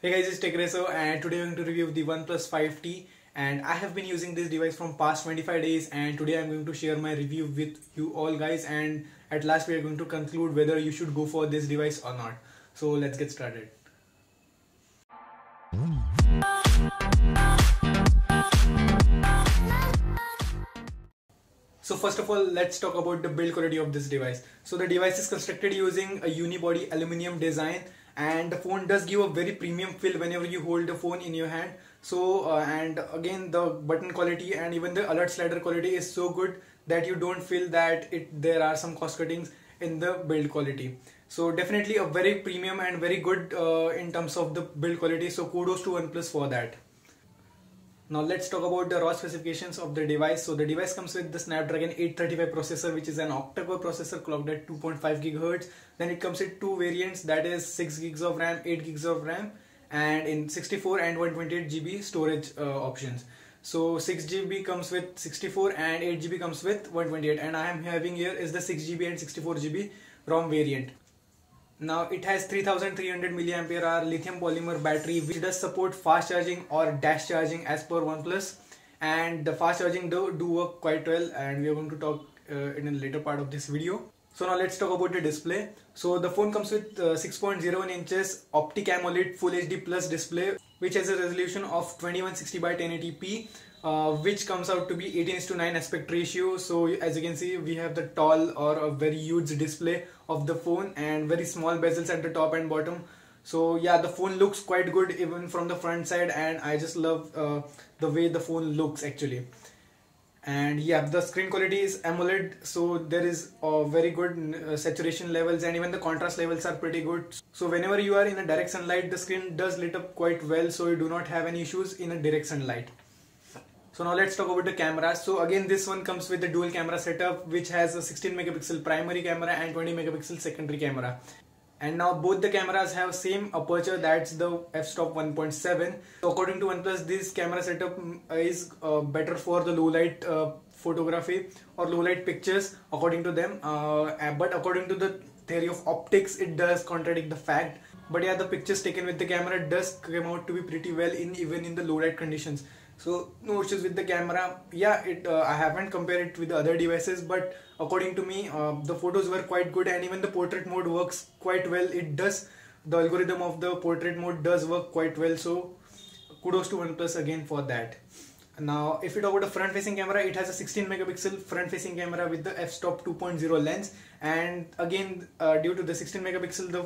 Hey guys, it's Tech Racer and today I'm going to review the OnePlus 5T, and I have been using this device from past 25 days, and today I'm going to share my review with you all guys, and at last we are going to conclude whether you should go for this device or not. So let's get started. So first of all, let's talk about the build quality of this device. So the device is constructed using a unibody aluminum design, and the phone does give a very premium feel whenever you hold the phone in your hand. So and again, the button quality and even the alert slider quality is so good that you don't feel that there are some cost cuttings in the build quality. So definitely a very premium and very good in terms of the build quality. So kudos to OnePlus for that. Now let's talk about the raw specifications of the device. So the device comes with the Snapdragon 835 processor, which is an octa-core processor clocked at 2.5 GHz. Then it comes with two variants, that is 6 gigs of RAM, 8 gigs of RAM, and in 64 and 128 GB storage options. So 6 GB comes with 64 and 8 GB comes with 128, and I am having here is the 6 GB and 64 GB ROM variant. Now it has 3300 mAh lithium polymer battery, which does support fast charging or dash charging as per OnePlus, and the fast charging do work quite well, and we are going to talk in a later part of this video. So now let's talk about the display. So the phone comes with 6.01 inches Optic AMOLED Full HD Plus display, which has a resolution of 2160 by 1080p. Which comes out to be 18:9 aspect ratio. So as you can see, we have the tall or a very huge display of the phone and very small bezels at the top and bottom. So yeah, the phone looks quite good even from the front side, and I just love the way the phone looks actually. And yeah, the screen quality is AMOLED, so there is very good saturation levels, and even the contrast levels are pretty good. So whenever you are in a direct sunlight, the screen does lit up quite well, so you do not have any issues in a direct sunlight. So now let's talk about the cameras. So again, this one comes with the dual camera setup, which has a 16 megapixel primary camera and 20 megapixel secondary camera. And now both the cameras have same aperture, that's the f-stop 1.7. So according to OnePlus, this camera setup is better for the low light photography or low light pictures according to them. But according to the theory of optics, it does contradict the fact. But yeah, the pictures taken with the camera does come out to be pretty well even in the low light conditions. So no issues with the camera. Yeah, I haven't compared it with the other devices, but according to me, the photos were quite good, and even the portrait mode works quite well. The algorithm of the portrait mode does work quite well. So kudos to OnePlus again for that. Now, if you talk about the front-facing camera, it has a 16 megapixel front-facing camera with the f-stop 2.0 lens, and again, due to the 16 megapixel, the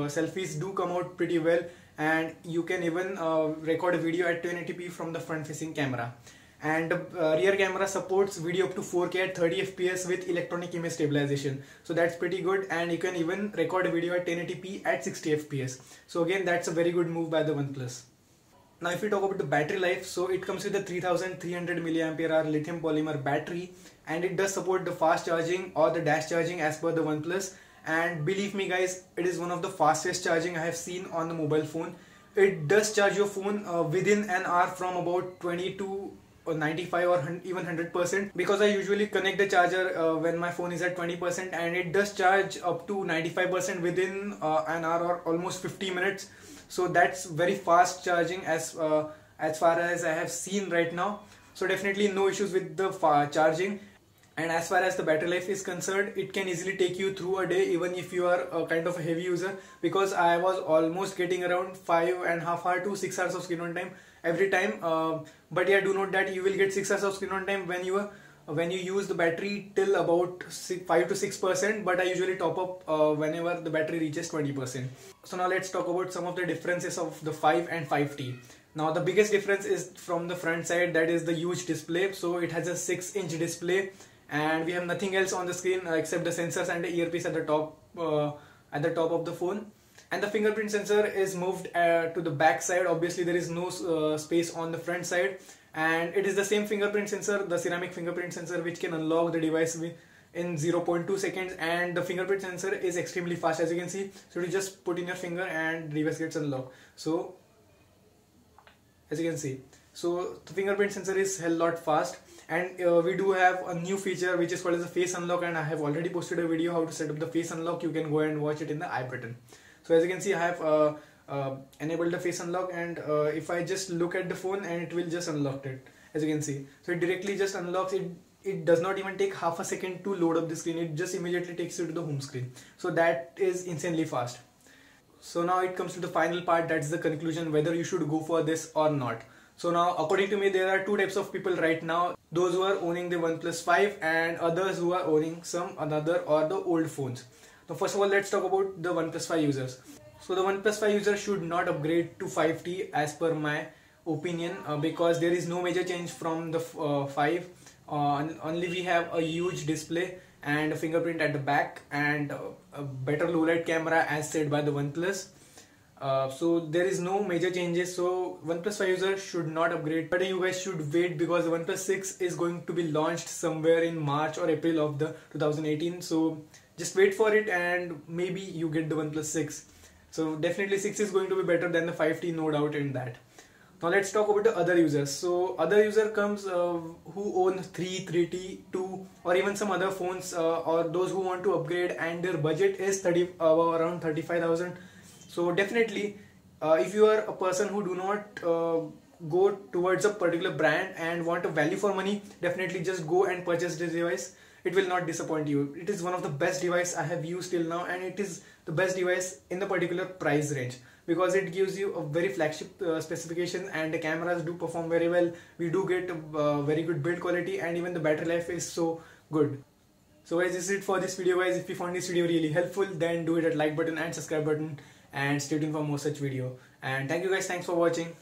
selfies do come out pretty well, and you can even record a video at 1080p from the front-facing camera. And the rear camera supports video up to 4K at 30 FPS with electronic image stabilization. So that's pretty good, and you can even record a video at 1080p at 60 FPS. So again, that's a very good move by the OnePlus. Now if we talk about the battery life, so it comes with a 3300 mAh lithium polymer battery, and it does support the fast charging or the dash charging as per the OnePlus. And believe me guys, it is one of the fastest charging I have seen on the mobile phone. It does charge your phone within an hour from about 20 to 95 or even 100%, because I usually connect the charger when my phone is at 20%, and it does charge up to 95% within an hour or almost 50 minutes. So that's very fast charging as far as I have seen right now. So definitely no issues with the charging. And as far as the battery life is concerned, it can easily take you through a day even if you are a kind of a heavy user, because I was almost getting around 5.5 hours to 6 hours of screen on time every time. But yeah, do note that you will get 6 hours of screen on time when you use the battery till about 5 to 6%, but I usually top up whenever the battery reaches 20%. So now let's talk about some of the differences of the 5 and 5T. Now the biggest difference is from the front side, that is the huge display. So it has a 6-inch display, and we have nothing else on the screen except the sensors and the earpiece at the top of the phone. And the fingerprint sensor is moved to the back side. Obviously there is no space on the front side, and it is the same fingerprint sensor, the ceramic fingerprint sensor, which can unlock the device in 0.2 seconds, and the fingerprint sensor is extremely fast, as you can see. So you just put in your finger and the device gets unlocked. So as you can see, so the fingerprint sensor is a lot fast. And we do have a new feature which is called as a face unlock, and I have already posted a video how to set up the face unlock. You can go and watch it in the I button. So as you can see, I have enable the face unlock, and if I just look at the phone, and it will just unlock it, as you can see. So it directly just unlocks it. It does not even take half a second to load up the screen. It just immediately takes you to the home screen. So that is insanely fast. So now it comes to the final part, that's the conclusion, whether you should go for this or not. So now, according to me, there are two types of people right now: those who are owning the OnePlus 5 and others who are owning some another or the old phones. Now first of all, let's talk about the OnePlus 5 users. So the OnePlus 5 user should not upgrade to 5T as per my opinion, because there is no major change from the 5. Only we have a huge display and a fingerprint at the back, and a better low light camera as said by the OnePlus. So there is no major changes, so OnePlus 5 user should not upgrade, but you guys should wait, because the OnePlus 6 is going to be launched somewhere in March or April of the 2018. So just wait for it, and maybe you get the OnePlus 6. So definitely 6 is going to be better than the 5T, no doubt in that. Now let's talk about the other users. So other user comes who own 3, 3T, 2, or even some other phones, or those who want to upgrade and their budget is around 35,000. So definitely, if you are a person who do not go towards a particular brand and want a value for money, definitely just go and purchase this device. It will not disappoint you. It is one of the best devices I have used till now, and it is the best device in the particular price range, because it gives you a very flagship specification, and the cameras do perform very well. We do get very good build quality, and even the battery life is so good. So guys, this is it for this video guys. If you found this video really helpful, then do hit that like button and subscribe button, and stay tuned for more such video. And thank you guys, thanks for watching.